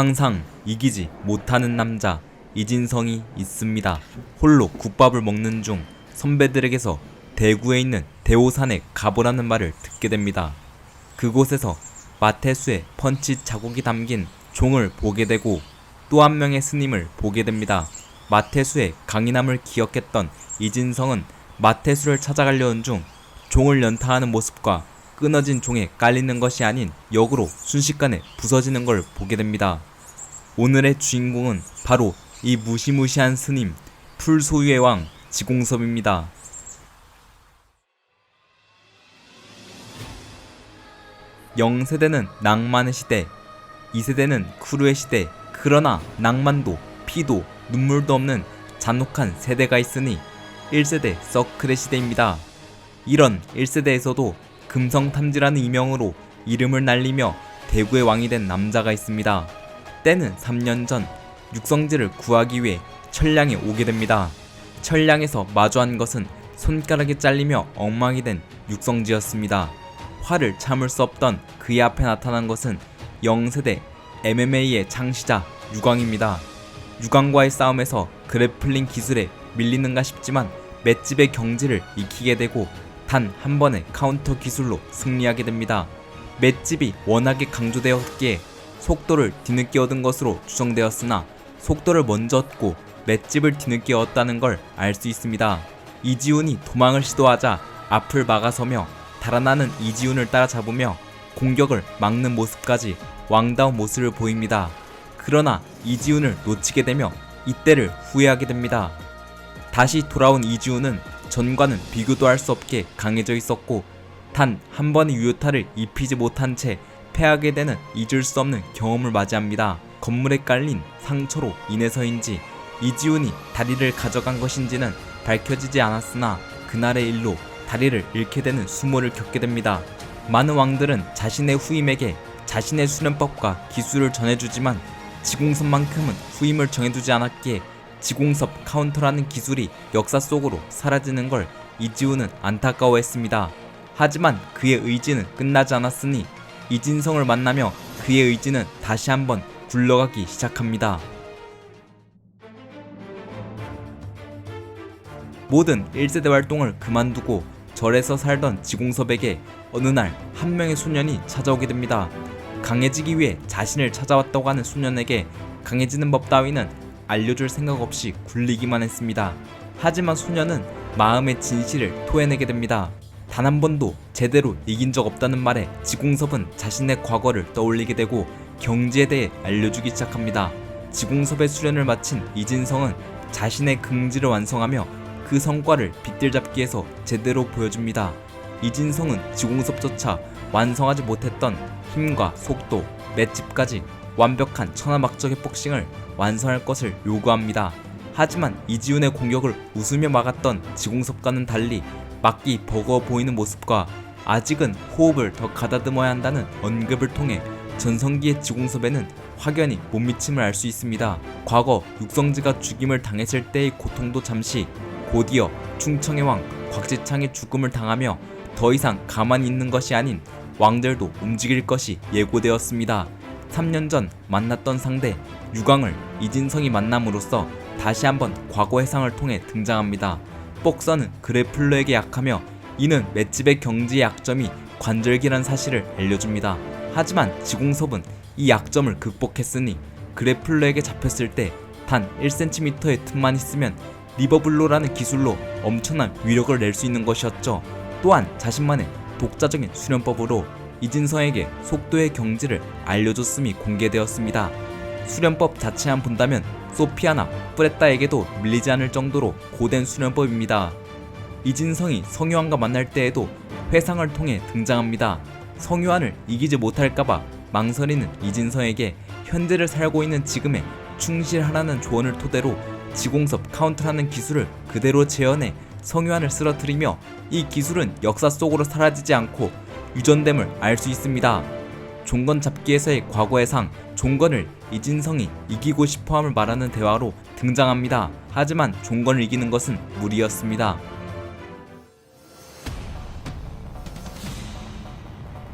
항상 이기지 못하는 남자 이진성이 있습니다. 홀로 국밥을 먹는 중 선배들에게서 대구에 있는 대오산에 가보라는 말을 듣게 됩니다. 그곳에서 마태수의 펀치 자국이 담긴 종을 보게 되고 또 한 명의 스님을 보게 됩니다. 마태수의 강인함을 기억했던 이진성은 마태수를 찾아가려는 중 종을 연타하는 모습과 끊어진 종에 깔리는 것이 아닌 역으로 순식간에 부서지는 걸 보게 됩니다. 오늘의 주인공은 바로 이 무시무시한 스님 풀소유의 왕 지공섭입니다. 영세대는 낭만의 시대, 2세대는 크루의 시대. 그러나 낭만도 피도 눈물도 없는 잔혹한 세대가 있으니 1세대 서클의 시대입니다. 이런 1세대에서도 금성탐지라는 이명으로 이름을 날리며 대구의 왕이 된 남자가 있습니다. 때는 3년 전 육성지를 구하기 위해 천량에 오게 됩니다. 천량에서 마주한 것은 손가락이 잘리며 엉망이 된 육성지였습니다. 화를 참을 수 없던 그의 앞에 나타난 것은 영세대 MMA의 창시자 유광입니다. 유광과의 싸움에서 그래플링 기술에 밀리는가 싶지만 맷집의 경지를 익히게 되고 단 한 번의 카운터 기술로 승리하게 됩니다. 맷집이 워낙에 강조되었기에 속도를 뒤늦게 얻은 것으로 추정되었으나 속도를 먼저 얻고 맷집을 뒤늦게 얻었다는 걸 알 수 있습니다. 이지훈이 도망을 시도하자 앞을 막아서며 달아나는 이지훈을 따라잡으며 공격을 막는 모습까지 왕다운 모습을 보입니다. 그러나 이지훈을 놓치게 되며 이때를 후회하게 됩니다. 다시 돌아온 이지훈은 전과는 비교도 할 수 없게 강해져 있었고 단 한 번의 유효타를 입히지 못한 채 패하게 되는 잊을 수 없는 경험을 맞이합니다. 건물에 깔린 상처로 인해서인지 이지훈이 다리를 가져간 것인지는 밝혀지지 않았으나 그날의 일로 다리를 잃게 되는 수모를 겪게 됩니다. 많은 왕들은 자신의 후임에게 자신의 수련법과 기술을 전해주지만 지공섭만큼은 후임을 정해두지 않았기에 지공섭 카운터라는 기술이 역사 속으로 사라지는 걸 이지훈은 안타까워했습니다. 하지만 그의 의지는 끝나지 않았으니 이진성을 만나며 그의 의지는 다시 한번 굴러가기 시작합니다. 모든 1세대 활동을 그만두고 절에서 살던 지공섭에게 어느 날 한 명의 소년이 찾아오게 됩니다. 강해지기 위해 자신을 찾아왔다고 하는 소년에게 강해지는 법 따위는 알려줄 생각 없이 굴리기만 했습니다. 하지만 소년은 마음의 진실을 토해내게 됩니다. 단 한 번도 제대로 이긴 적 없다는 말에 지공섭은 자신의 과거를 떠올리게 되고 경지에 대해 알려주기 시작합니다. 지공섭의 수련을 마친 이진성은 자신의 긍지를 완성하며 그 성과를 빗들잡기에서 제대로 보여줍니다. 이진성은 지공섭조차 완성하지 못했던 힘과 속도, 맷집까지 완벽한 천하막적의 복싱을 완성할 것을 요구합니다. 하지만 이지훈의 공격을 웃으며 막았던 지공섭과는 달리 막기 버거워 보이는 모습과 아직은 호흡을 더 가다듬어야 한다는 언급을 통해 전성기의 지공섭에는 확연히 못 미침을 알 수 있습니다. 과거 육성지가 죽임을 당했을 때의 고통도 잠시, 곧이어 충청의 왕 곽지창의 죽음을 당하며 더 이상 가만히 있는 것이 아닌 왕들도 움직일 것이 예고되었습니다. 3년 전 만났던 상대 유광을 이진성이 만남으로써 다시 한번 과거 해상을 통해 등장합니다. 복서는 그래플러에게 약하며 이는 맷집의 경지의 약점이 관절기란 사실을 알려줍니다. 하지만 지공섭은 이 약점을 극복했으니 그래플러에게 잡혔을 때 단 1cm의 틈만 있으면 리버블로라는 기술로 엄청난 위력을 낼 수 있는 것이었죠. 또한 자신만의 독자적인 수련법으로 이진성에게 속도의 경지를 알려줬음이 공개되었습니다. 수련법 자체만 본다면 소피아나 프레타에게도 밀리지 않을 정도로 고된 수련법입니다. 이진성이 성유한과 만날 때에도 회상을 통해 등장합니다. 성유한을 이기지 못할까봐 망설이는 이진성에게 현재를 살고 있는 지금에 충실하라는 조언을 토대로 지공섭 카운터라는 기술을 그대로 재현해 성유한을 쓰러뜨리며 이 기술은 역사 속으로 사라지지 않고 유전됨을 알 수 있습니다. 종건 잡기에서의 과거의 상 종건을 이진성이 이기고 싶어함을 말하는 대화로 등장합니다. 하지만 종건을 이기는 것은 무리였습니다.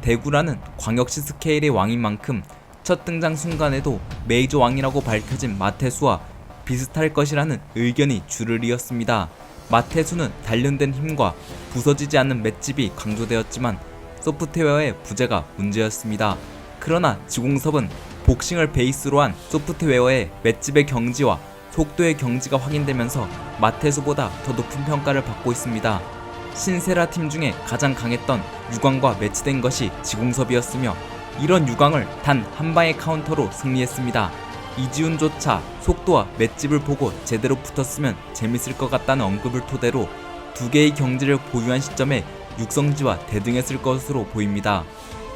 대구라는 광역시 스케일의 왕인 만큼 첫 등장 순간에도 메이저 왕이라고 밝혀진 마테수와 비슷할 것이라는 의견이 줄을 이었습니다. 마테수는 단련된 힘과 부서지지 않는 맷집이 강조되었지만 소프트웨어의 부재가 문제였습니다. 그러나 지공섭은 복싱을 베이스로 한 소프트웨어의 맷집의 경지와 속도의 경지가 확인되면서 마테수보다 더 높은 평가를 받고 있습니다. 신세라 팀 중에 가장 강했던 유광과 매치된 것이 지공섭이었으며 이런 유광을 단 한 방의 카운터로 승리했습니다. 이지훈조차 속도와 맷집을 보고 제대로 붙었으면 재밌을 것 같다는 언급을 토대로 두 개의 경지를 보유한 시점에 육성지와 대등했을 것으로 보입니다.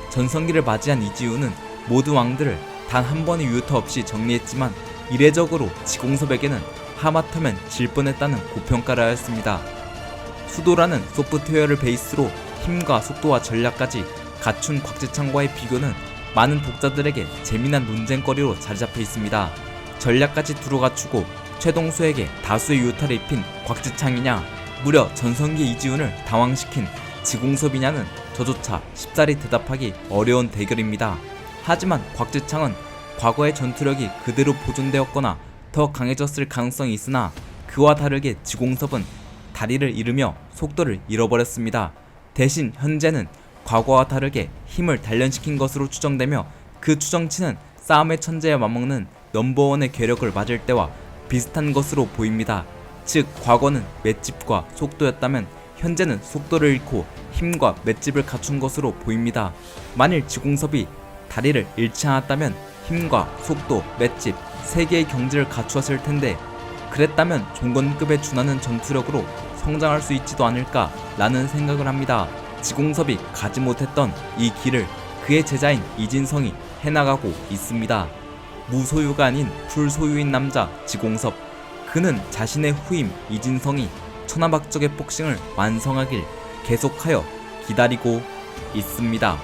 전성기를 맞이한 이지훈은 모든 왕들을 단 한 번의 유효타 없이 정리했지만 이례적으로 지공섭에게는 하마터면 질 뻔했다는 고평가를 하였습니다. 수도라는 소프트웨어를 베이스로 힘과 속도와 전략까지 갖춘 곽지창과의 비교는 많은 독자들에게 재미난 논쟁거리로 자리잡혀 있습니다. 전략까지 두루 갖추고 최동수에게 다수의 유효타를 입힌 곽지창이냐, 무려 전성기 이지훈을 당황시킨 지공섭이냐는 저조차 쉽사리 대답하기 어려운 대결입니다. 하지만 곽지창은 과거의 전투력이 그대로 보존되었거나 더 강해졌을 가능성이 있으나 그와 다르게 지공섭은 다리를 잃으며 속도를 잃어버렸습니다. 대신 현재는 과거와 다르게 힘을 단련시킨 것으로 추정되며 그 추정치는 싸움의 천재에 맞먹는 넘버원의 괴력을 맞을 때와 비슷한 것으로 보입니다. 즉 과거는 맷집과 속도였다면 현재는 속도를 잃고 힘과 맷집을 갖춘 것으로 보입니다. 만일 지공섭이 다리를 잃지 않았다면 힘과 속도, 맷집 세 개의 경지를 갖추었을 텐데 그랬다면 종건급에 준하는 전투력으로 성장할 수 있지도 않을까 라는 생각을 합니다. 지공섭이 가지 못했던 이 길을 그의 제자인 이진성이 해나가고 있습니다. 무소유가 아닌 풀소유인 남자 지공섭. 그는 자신의 후임 이진성이 천하박적의 복싱을 완성하길 계속하여 기다리고 있습니다.